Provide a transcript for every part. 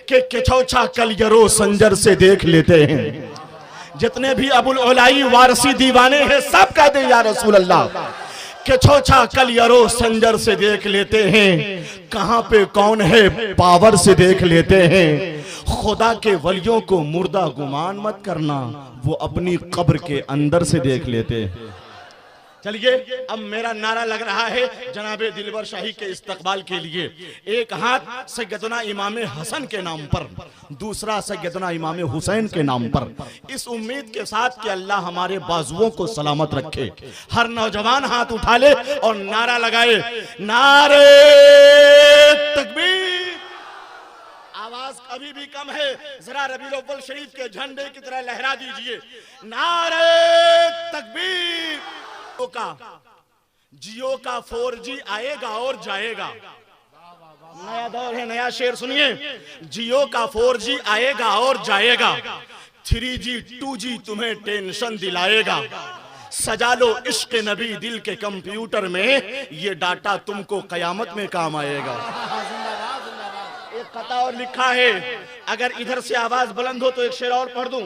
कि किछौछा कलियरो संजर से देख लेते हैं। जितने भी अबुल उलाई वारसी दीवाने हैं सब कहते हैं या रसूल अल्लाह, किछौछा कलियरो संजर से देख लेते हैं, कहां पे कौन है पावर से देख लेते हैं। खुदा के वलियों को मुर्दा गुमान मत करना, वो अपनी कब्र के अंदर से देख लेते हैं। चलिए अब मेरा नारा लग रहा है जनाबे दिलबर शाही के इस्तकबाल के लिए। एक हाथ सैयदना इमाम हसन के नाम पर, दूसरा सैयदना इमाम हुसैन के नाम पर, इस उम्मीद के साथ कि अल्लाह हमारे बाजुओं को सलामत रखे। हर नौजवान हाथ उठा ले और नारा लगाए, नारे तकबीर। आवाज अभी भी कम है, जरा रबीउल अव्वल शरीफ के झंडे की तरह लहरा दीजिए, नारे तकबीर। जियो का 4G आएगा और जाएगा। नया दौर है, नया शेर सुनिए, जियो का 4G आएगा और जाएगा, 3G 2G तुम्हें टेंशन दिलाएगा। सजा लो इश्क नबी दिल के कंप्यूटर में, ये डाटा तुमको कयामत में काम आएगा। एक कथा और लिखा है, अगर इधर से आवाज बुलंद हो तो एक शेर और पढ़ दूं,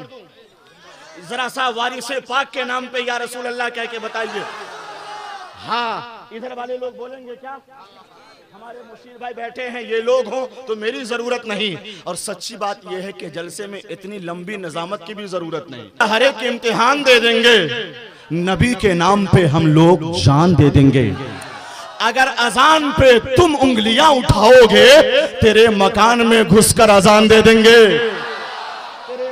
जरा सा वारिसे पाक के नाम पे या रसूल अल्लाह कह के बताइए। हाँ, इधर वाले लोग बोलेंगे क्या? हमारे मुशीर भाई बैठे हैं, ये लोग हों तो मेरी जरूरत नहीं। और सच्ची बात यह है कि जलसे में इतनी लंबी निजामत की भी जरूरत नहीं। हर एक इम्तिहान दे देंगे, नबी के नाम पे हम लोग जान दे देंगे। अगर अजान पे तुम उंगलियां उठाओगे, तेरे मकान में घुसकर अजान दे देंगे।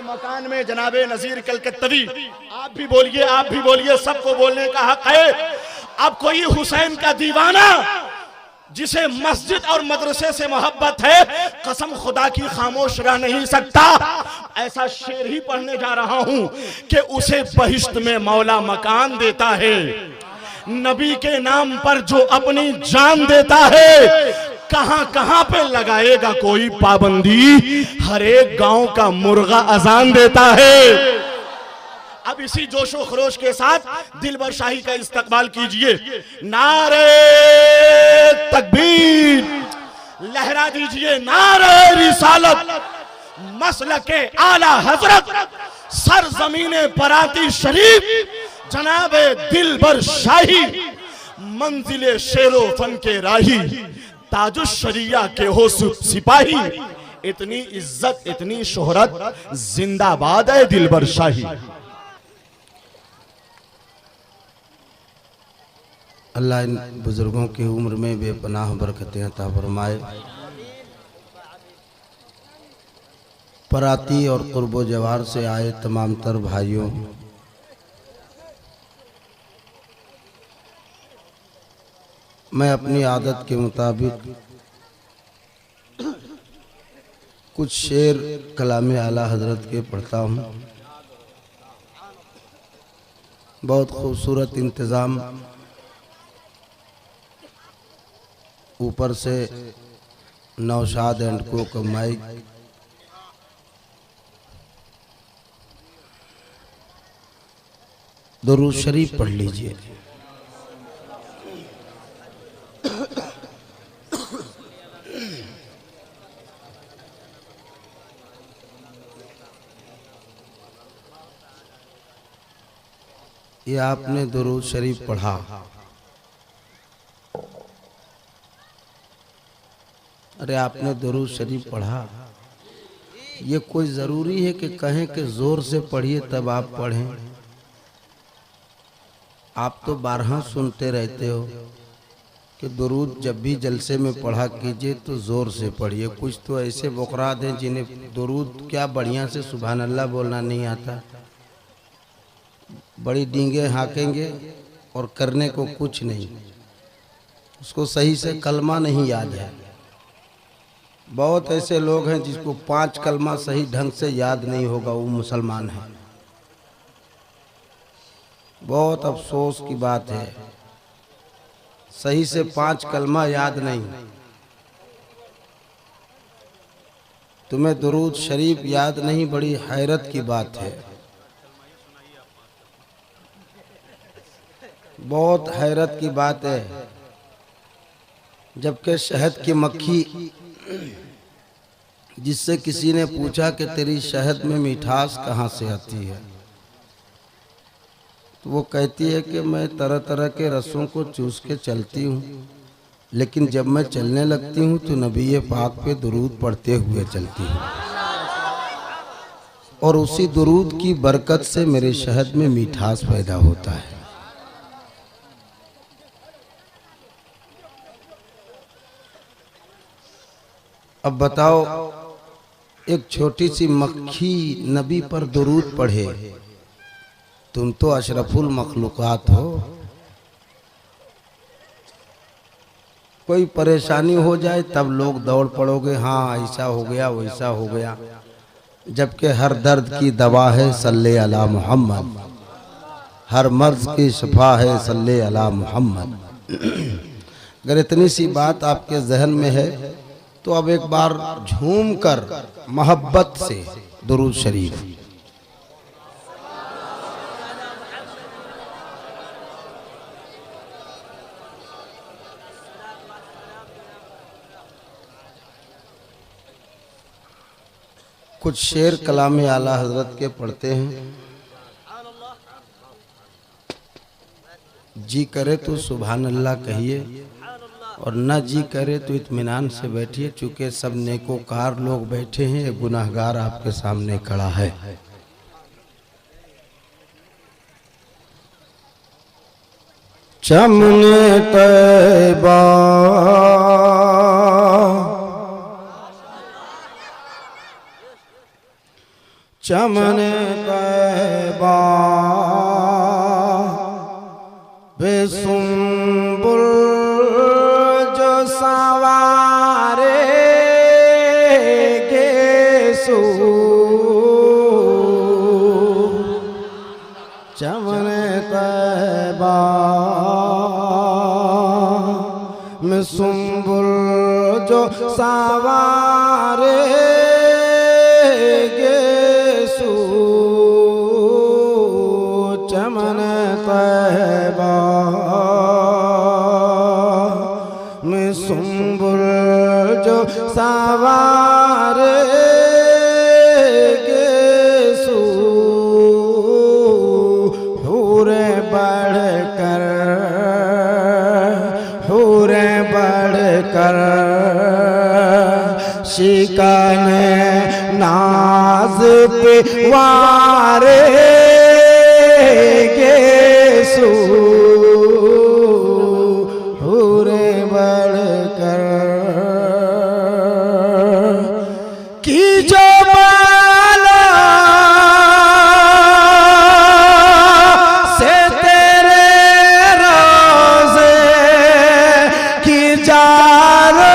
मकान में जनाबे नजीर कलकत्तवी, आप भी बोलिए, आप भी बोलिए, सबको बोलने का हक है। अब कोई हुसैन का दीवाना जिसे मस्जिद और मदरसे से मोहब्बत है, कसम खुदा की खामोश रह नहीं सकता। ऐसा शेर ही पढ़ने जा रहा हूं कि उसे बहिश्त में मौला मकान देता है। नबी के नाम पर जो अपनी जान देता है, कहां कहां पे लगाएगा कोई पाबंदी, हर एक गांव का मुर्गा अजान देता है। अब इसी जोशो खरोश के साथ दिलबर शाही का इस्तकबाल कीजिए, नारे तकबीर लहरा दीजिए, नारे रिसालत, मसलके आला हजरत, सरजमीने पराती शरीफ, जनाबे दिलबर शाही, मंजिले शेरो फन के राही, ताजुश शरिया के हो सिपाही, इतनी इज्जत इतनी शोहरत, जिंदाबाद है दिलबर शाही। अल्लाह इन बुजुर्गों की उम्र में बेपनाह बरकतें अता फरमाए। पराती और कुर्बो जवार से आए तमाम तर भाइयों, मैं अपनी आदत के मुताबिक कुछ शेर कलाम आला हजरत के पढ़ता हूँ। बहुत खूबसूरत इंतज़ाम, ऊपर से नौशाद एंड को का माइक, दुरूद शरीफ पढ़ लीजिए। ये आपने दुरूद शरीफ पढ़ा, अरे आपने दुरूद शरीफ पढ़ा, ये कोई ज़रूरी है कि कहें कि ज़ोर से पढ़िए तब आप पढ़ें? आप तो बारहा सुनते रहते हो कि दुरूद जब भी जलसे में पढ़ा कीजिए तो ज़ोर से पढ़िए। कुछ तो ऐसे बुकरात हैं जिन्हें दुरूद क्या बढ़िया से सुभान अल्लाह बोलना नहीं आता, बड़ी डींगे हाँकेंगे और करने को कुछ नहीं, उसको सही से कलमा नहीं याद है। बहुत ऐसे लोग हैं जिसको 5 कलमा सही ढंग से याद नहीं होगा, वो मुसलमान है। बहुत अफसोस की बात है, सही से 5 कलमा याद नहीं। तुम्हें दुरूद शरीफ याद नहीं, बड़ी हैरत की बात है, बहुत हैरत की बात है। जबकि शहद की मक्खी जिससे किसी ने पूछा कि तेरी शहद में मिठास कहाँ से आती है, तो वो कहती है कि मैं तरह तरह के रसों को चूस के चलती हूँ, लेकिन जब मैं चलने लगती हूँ तो नबी पाक पे दुरूद पढ़ते हुए चलती हूँ, और उसी दुरूद की बरकत से मेरे शहद में मिठास पैदा होता है। अब बताओ, एक छोटी सी मक्खी नबी पर दुरूद पढ़े, तुम तो अशरफुल मखलूकात हो। कोई परेशानी हो जाए तब लोग दौड़ पड़ोगे, हाँ ऐसा हो गया वैसा हो गया, जबकि हर दर्द की दवा है सल्ले अला मोहम्मद, हर मर्ज की शफा है सल्ले अला मोहम्मद। अगर इतनी सी बात आपके जहन में है तो अब एक बार झूम कर मोहब्बत से दुरूद शरीफ। कुछ शेर कलाम आला हजरत के पढ़ते हैं। जी करे तो सुभान अल्लाह कहिए, और न जी करे तो इत्मीनान से बैठिए, चूँकि सब नेकोकार लोग बैठे हैं, एक गुनाहगार आपके सामने खड़ा है। चमने तैबा चमने तैबा बेसुंबुल जो सवारे गेसू, चमने तैबा में सुंबुल जो सवारे गेसू, चमने तैबा में सुंबुल जो सवार गेसू, हूरे बढ़कर शिकाने नाज पे वारे गेसू, हूरे बढ़कर की जो बाला से तेरे रोज़े की जारो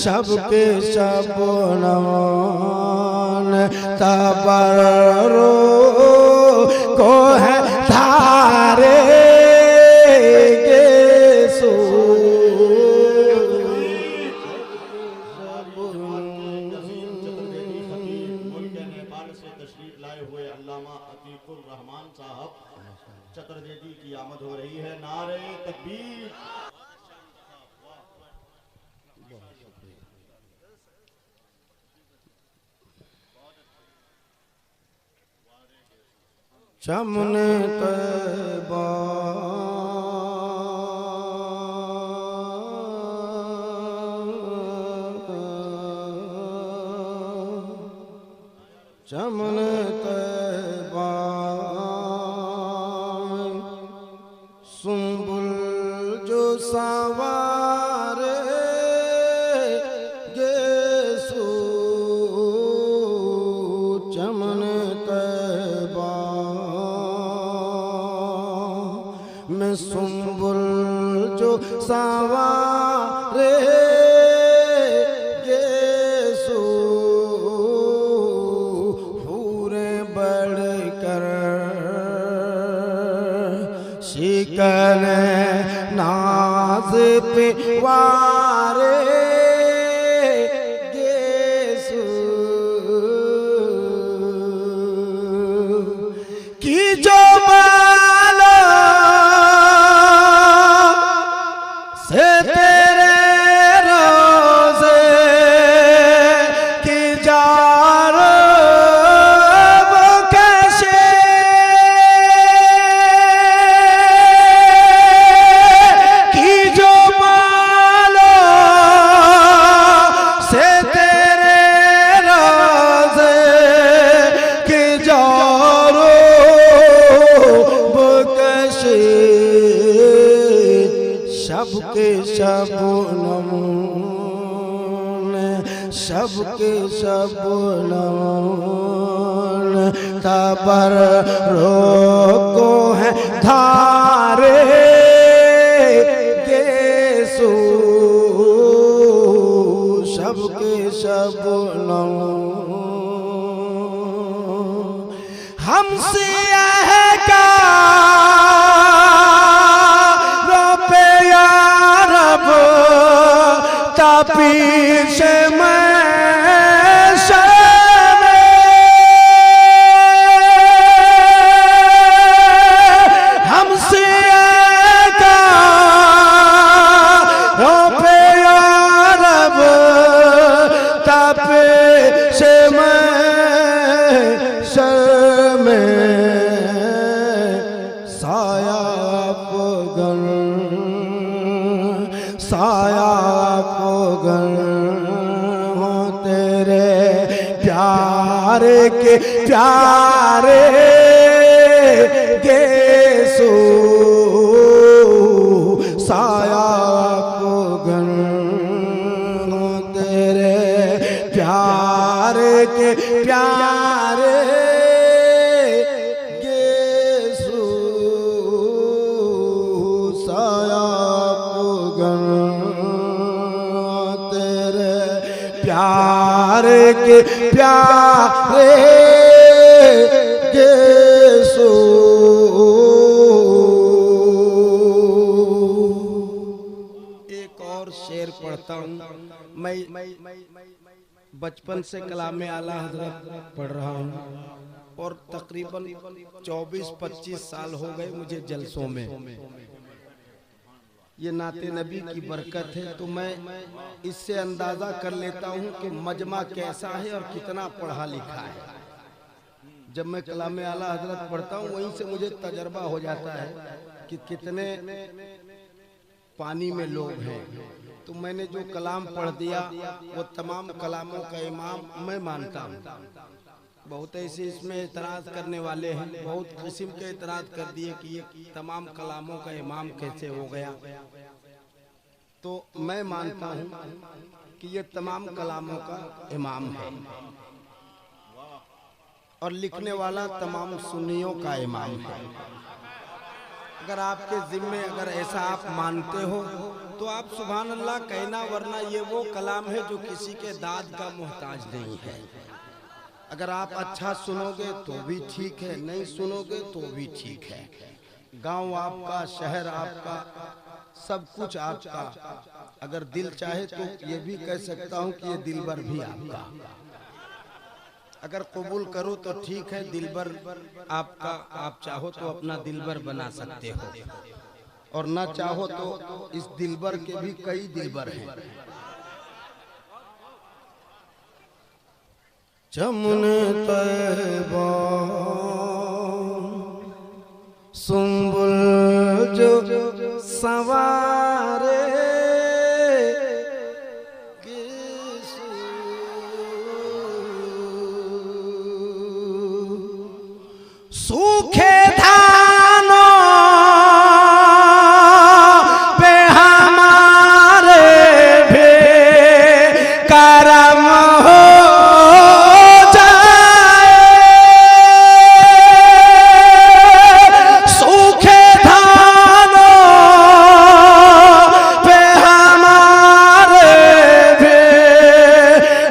सबके सब नमन तबरो को है धारे गेसू, चतुर्वेदी की आमद हो रही है। नारे तकबीर। चमने तैबा चमने तैबा सुंबुल जो सवार गेसू, चमने तैबा में सुंबुल जो सवार गेसू, शीतल नाज पे वारे गेसु की जो मालो से तेरे रोज़े की जारो वो कैसे की जो मालो से तेरे रोज़े की जारो वो कैसे सबके शबनम सबके शबनम तबर रोको है धारे गेसु सबके शबनम हमसे है का तापीश में शर्मे हमसे का हो पे यारब तापीश में शर्मे साया पगन साया पगन हो तेरे प्यार के प्यारे गेसु साया पगन हो तेरे प्यार के प्यारे गेसु साया पगन तेरे प्यार के प्यारे गेसु एक और शेर पढ़ता हूँ। मैं बचपन से कलाम आला हजरत पढ़ रहा हूँ और तकरीबन 24-25 साल हो गए मुझे जलसों में। ये नाते नबी की बरकत है तो मैं इससे अंदाजा कर लेता हूँ कि मजमा कैसा है और कितना पढ़ा लिखा है। जब मैं कलाम आला हजरत पढ़ता हूँ वहीं से मुझे तजर्बा हो जाता है कि कितने पानी में लोग हैं। तो मैंने जो कलाम पढ़ दिया वो तमाम कलामों का इमाम मैं मानता हूँ। बहुत ऐसे इसमें एतराज़ करने वाले हैं, बहुत किस्म के एतराज़ कर दिए कि ये तमाम कलामों का इमाम कैसे हो गया। तो मैं मानता हूँ कि ये तमाम कलामों का इमाम है और लिखने वाला तमाम सुन्नियों का इमाम है। अगर आपके जिम्मे अगर ऐसा आप मानते हो तो आप सुभान अल्लाह कहना, वरना ये वो कलाम है जो किसी के दाद का मोहताज नहीं है। अगर आप अच्छा सुनोगे तो भी ठीक है, नहीं सुनोगे तो भी ठीक है। गांव आपका, शहर आपका, सब कुछ आपका। अगर दिल चाहे तो ये भी कह सकता हूँ कि ये दिलबर भी आपका। अगर कबूल करो तो ठीक है, दिलबर आपका, आप चाहो तो अपना दिलबर बना सकते हो और ना चाहो तो इस दिलबर के भी कई दिलबर हैं। चमन तैबा सुंबुल जो सवारे सूखे धानों पे हमारे भी करम हो जाए। सूखे धानों पे हमारे भी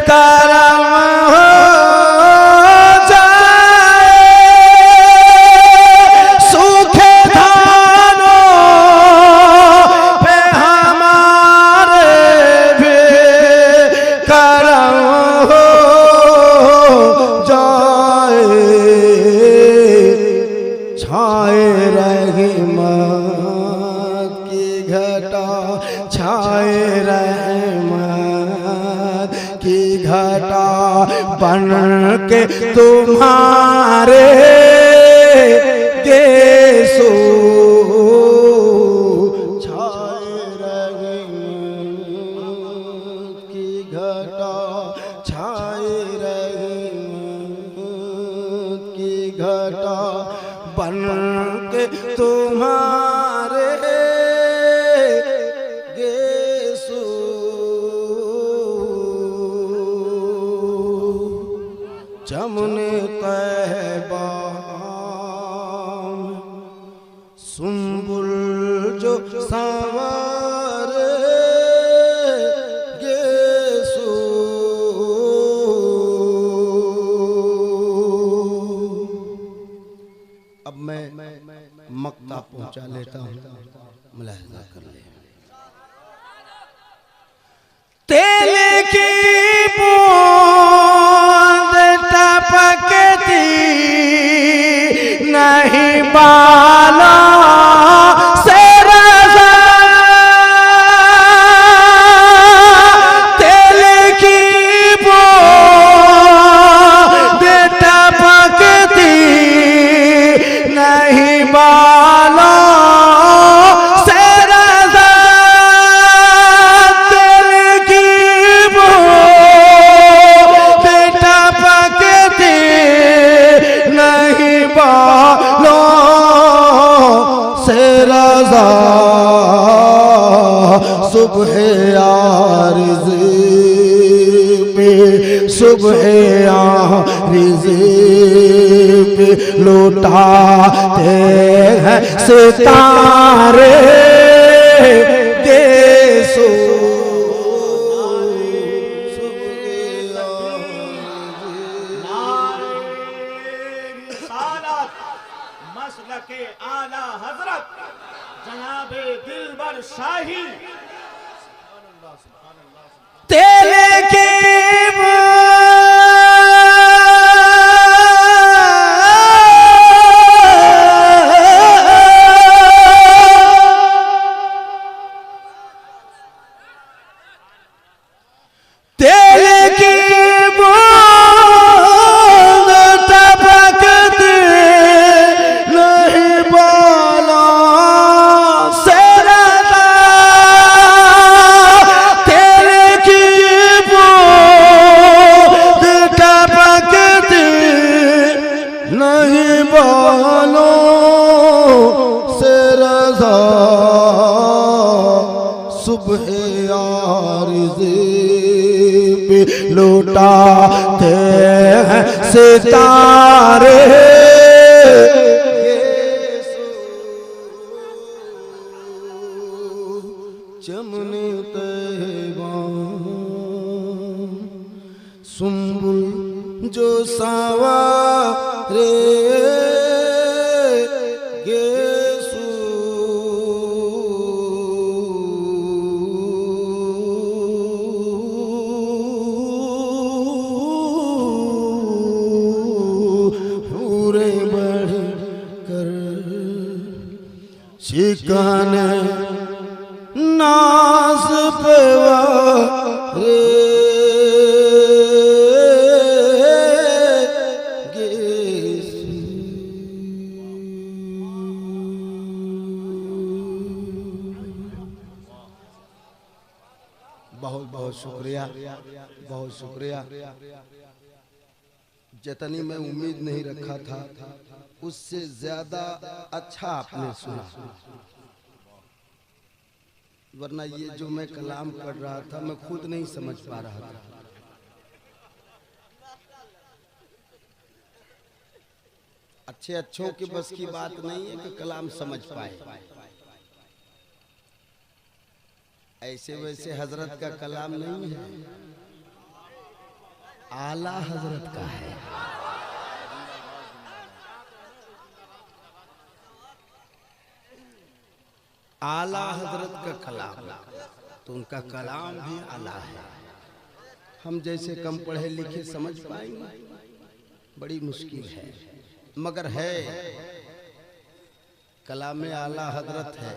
करम हो जाए। तुम्हारे गेसो छाए रहे की घटा छाए रहे की घटा बन के तुम्हारे गेसो चमने तैबा सुंबुल जो सवार गेसो अब मैं मक्ता पहुंचा लेता हूं, मुलाहिजा कर ले। तेल की बूंद टपकती नहीं बाला से रज़ा, तेल की बूंद टपकती नहीं बाला से रज़ा, तेल की बूंद टपकती नहीं बाला से रज़ा, सुबह आरिज़ पे सुबह आरिज़ पे लौटाते हैं सितारे गेसो मसलके आला हजरत जनाबे दिलबर शाही। तेल की तेल की बूंद टपकती नहीं बाला से रज़ा, तेल की बूंद टपकती नहीं बालों से रज़ा, सुबह आरिज़ पे लौटाते हैं सितारे चमने तैबा सुंबुल जो सवारे गेसो पूरे बढ़ कर शिकन नाज पेवा रे बहुत बहुत शुक्रिया, बहुत शुक्रिया। जितनी मैं उम्मीद नहीं रखा था उससे ज्यादा अच्छा आपने सुना, वरना ये जो मैं कलाम पढ़ रहा था मैं खुद नहीं समझ पा रहा था। अच्छे अच्छों की बस की बात नहीं है कि कलाम समझ पाए। ऐसे वैसे हजरत का कलाम नहीं है, आला हजरत का है। आला हजरत का कलाम, तो उनका कलाम भी आला है। हम जैसे कम पढ़े लिखे समझ पाएंगे, बड़ी मुश्किल है, मगर है कलाम आला हजरत है।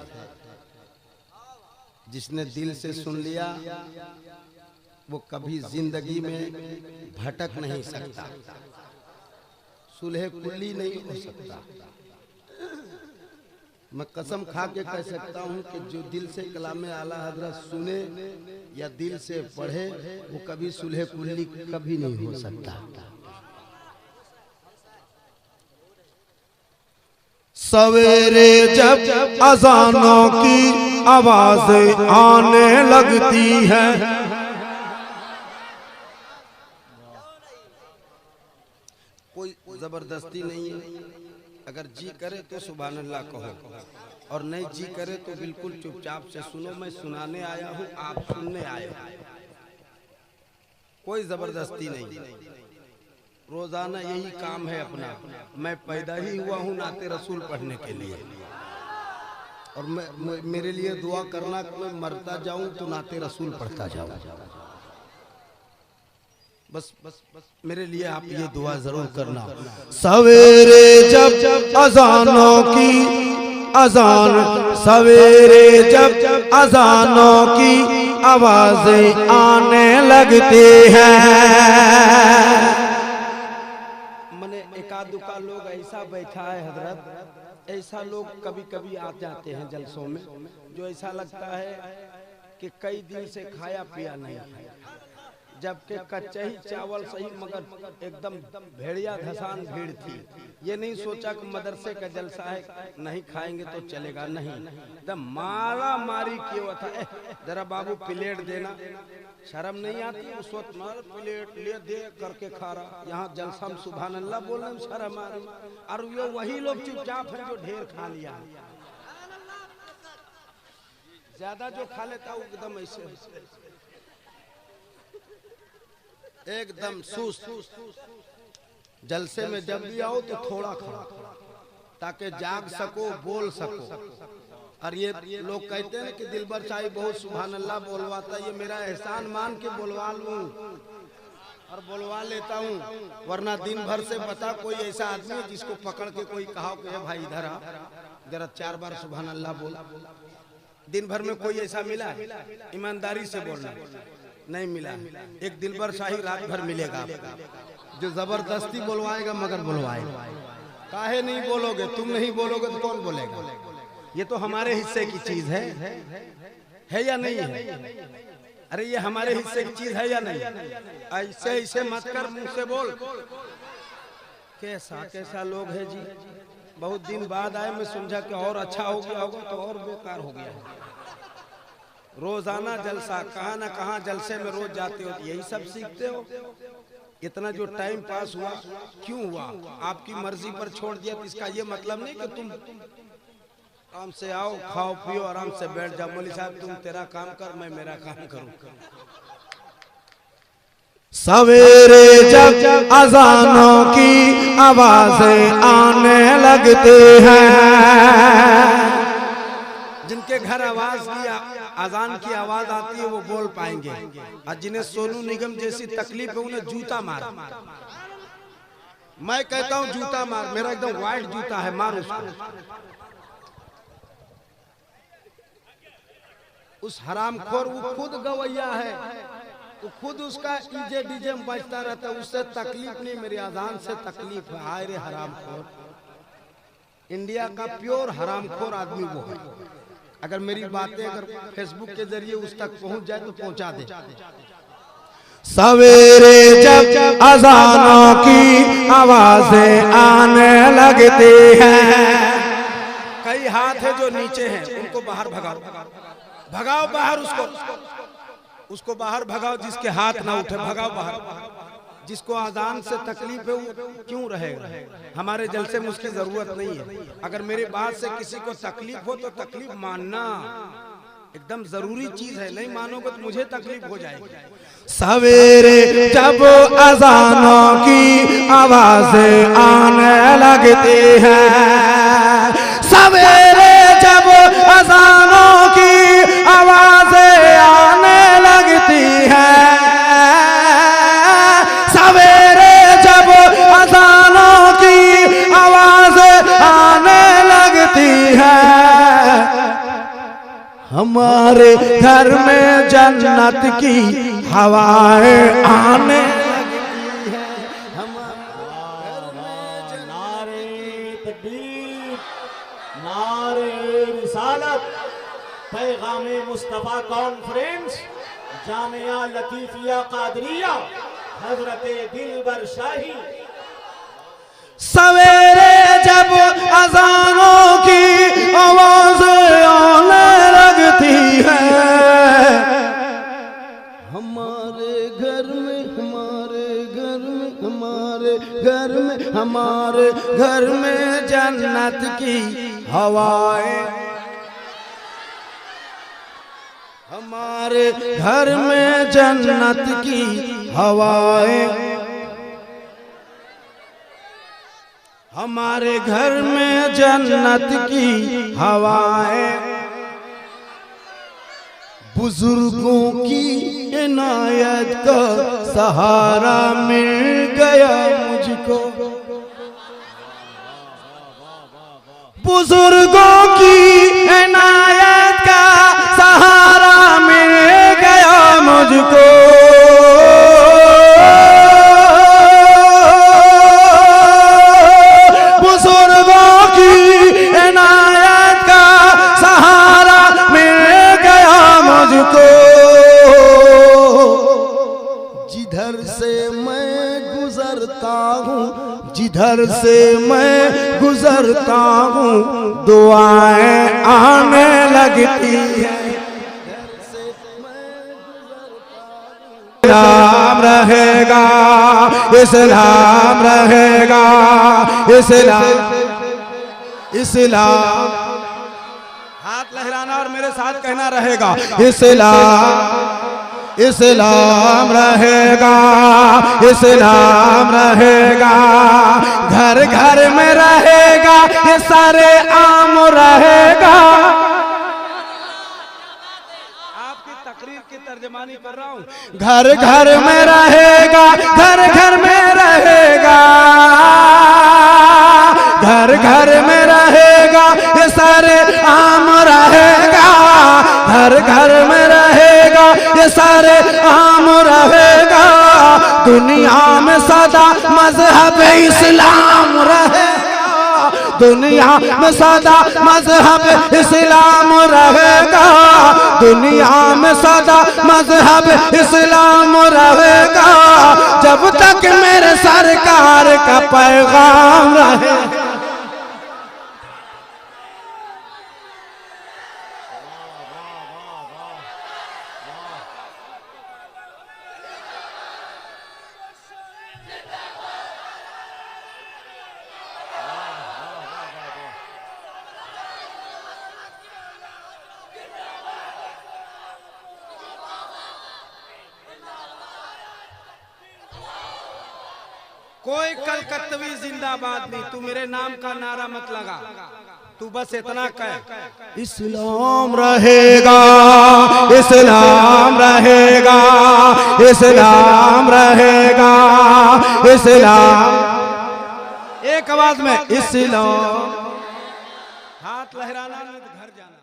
जिसने दिल से सुन लिया वो कभी जिंदगी में भटक नहीं सकता। सुलह कुल्ली नहीं हो सकता। मैं कसम खा के कह सकता हूँ कि जो दिल से कलाम आला हजरत सुने या दिल से पढ़े वो कभी सुलह कुल्ली कभी नहीं हो सकता। सवेरे जब अजानों की आवाजें आने लगती है, कोई जबरदस्ती नहीं है। अगर जी करे तो सुभान अल्लाह कहो, और नहीं जी करे तो बिल्कुल चुपचाप से सुनो। मैं सुनाने आया हूँ, आप सुनने आए हो, कोई जबरदस्ती नहीं। रोजाना यही काम है अपना। मैं पैदा ही हुआ हूँ नाते रसूल पढ़ने के लिए, और मेरे लिए दुआ करना कि मैं मरता जाऊं तो नाते रसूल पढ़ता जाऊं। बस मेरे लिए आप ये दुआ जरूर करना। सवेरे जब अजानों की अजान, सवेरे जब अजानों की आवाजें आने लगती हैं। मैंने एकाध दुका लोग ऐसा बैठा है हजरत, ऐसा लोग कभी कभी आ जाते हैं जलसों में, जो ऐसा लगता है कि कई दिन से खाया पिया नहीं, जबकि कच्चा ही चावल सही मगर एकदम भेड़िया धसान भीड़ थी। ये नहीं सोचा कि मदरसे का जलसा है, नहीं खाएंगे तो चलेगा, नहीं, एकदम मारा मारी किया था। जरा बाबू प्लेट देना, शर्म नहीं आती उस वक्त? मार प्लेट ले दे करके खा रहा। यहाँ जलसा में सुभान अल्लाह बोलने में शर्म आ रही, और ये वही लोग चुपचाप है जो ढेर खा लिया। ज्यादा जो खा लेता एकदम ऐसे एकदम सुस्त। जलसे में जब भी आओ तो थोड़ा खाओ ताकि जाग सको, बोल सको। और ये लोग कहते हैं कि दिलबर शाही बहुत सुभान अल्लाह बोलवाता, ये मेरा एहसान मान के बोलवा लूं और बोलवा लेता हूँ, वरना दिन भर से बता कोई ऐसा आदमी है जिसको पकड़ के कोई कहा कि भाई इधर आ जरा 4 बार सुभान अल्लाह बोल। दिन भर में कोई ऐसा मिला? ईमानदारी से बोलना, नहीं मिला। एक दिलबर शाही रात भर मिलेगा जो जबरदस्ती बोलवाएगा, मगर बुलवाएगा। काहे नहीं बोलोगे? तुम नहीं बोलोगे तो कौन बोलेगा? ये तो हमारे हिस्से की चीज है या नहीं है? अरे ये हमारे हिस्से की चीज है या नहीं? ऐसे ऐसे मत कर, मुंह से बोल। कैसा कैसा लोग है जी, बहुत दिन बाद आए, मैं समझा कि और अच्छा हो गया होगा, तो और बेकार हो गया। रोजाना जलसा, कहाँ ना कहाँ जलसे में रोज जाते हो, यही सब सीखते हो। इतना जो टाइम पास हुआ क्यों हुआ? आपकी मर्जी पर छोड़ दिया, तो इसका ये मतलब नहीं कि तुम आराम से आओ, खाओ पियो, आराम से बैठ जाओ। मौलवी साहब तुम तेरा काम कर, मैं मेरा काम करूं। सवेरे जब अजानों की आवाजें आने लगती हैं, जिनके घर आवाज की अजान की आवाज आती है वो बोल पाएंगे, और जिन्हें सोनू निगम जैसी तकलीफ है उन्हें जूता मार। मैं कहता हूँ जूता मार, मेरा एकदम वाइट जूता है, मार उसको। उस हरामखोर, वो खुद गवैया है, वो खुद उसका डीजे डीजे में बजता रहता है, उससे तकलीफ नहीं, मेरी अजान से तकलीफ है। हाय रे हरामखोर, इंडिया का प्योर हरामखोर आदमी वो है। अगर मेरी बातें अगर फेसबुक के जरिए उस तक पहुंच जाए तो पहुंचा दे। सवेरे जब अजानों की आवाजें आने लगती हैं, कई हाथ है जो नीचे हैं, उनको बाहर भगाओ, भगाओ बाहर उसको बाहर भगाओ। जिसके हाथ ना उठे भगाओ बाहर। जिसको आजान से तकलीफ है वो क्यों रहेगा? हमारे जलसे में उसकी जरूरत नहीं है। अगर मेरी बात से किसी को तकलीफ हो तो तकलीफ मानना एकदम जरूरी चीज है, नहीं मानोगे तो मुझे तकलीफ हो जाएगी। सवेरे जब अजानों की आवाजें आने लगती हैं, सवेरे जब अजानों की आवाजें आने लगती हैं, सवेरे जब अजानों की आवाजें आने लगती हैं, हमारे घर में जन्नत की हवाएं आने लगती हैं। हमारे घर में तकबीर, नारे रिसालत, पैगामे मुस्तफ़ा कॉन्फ्रेंस, जामिया लतीफिया कादरिया, हजरत दिलबर शाही। सवेरे जब अजानों की आवाज आने लगती है, हमारे घर में हमारे घर में हमारे घर में हमारे घर में जन्नत की हवाएं, हमारे घर में जन्नत की हवाएं, हमारे घर में जन्नत की हवाएं, बुजुर्गों की इनायत का सहारा मिल गया मुझको, बुजुर्गों की इनायत का सहारा मिल गया मुझको, बुजुर्गों की इनायत का सहारा मिल गया मुझको, जिधर से मैं गुजरता हूँ, जिधर से मैं गुजरता हूँ, दुआएं आने लगती हैं। इस्लाम रहेगा, इस्लाम रहेगा, इस्लाम, इस्लाम, हाथ लहराना और मेरे साथ कहना रहेगा, इस्लाम, इस्लाम रहेगा, इस्लाम रहेगा, घर घर में रहेगा, ये सारे आम रहेगा। आपकी तकरीर की तर्जमानी कर रहा हूँ। घर घर में रहेगा, घर घर में रहेगा, घर घर में रहेगा, ये सारे आम रहेगा, घर घर में रहेगा, ये सारे आम रहेगा, दुनिया में सदा मजहब इस्लाम रहेगा, दुनिया में सदा मजहब इस्लाम रहेगा, दुनिया में सदा मजहब इस्लाम रहेगा, जब तक मेरे सरकार का पैगाम रहेगा। कोई कलकत्तवी जिंदाबाद नहीं, तू मेरे नाम का नारा मत लगा, तू बस इतना कह, इस्लाम रहेगा, इस्लाम रहेगा, इस्लाम रहेगा, इस्लाम, एक आवाज में इस्लाम, हाथ लहराना नहीं तो घर जाना।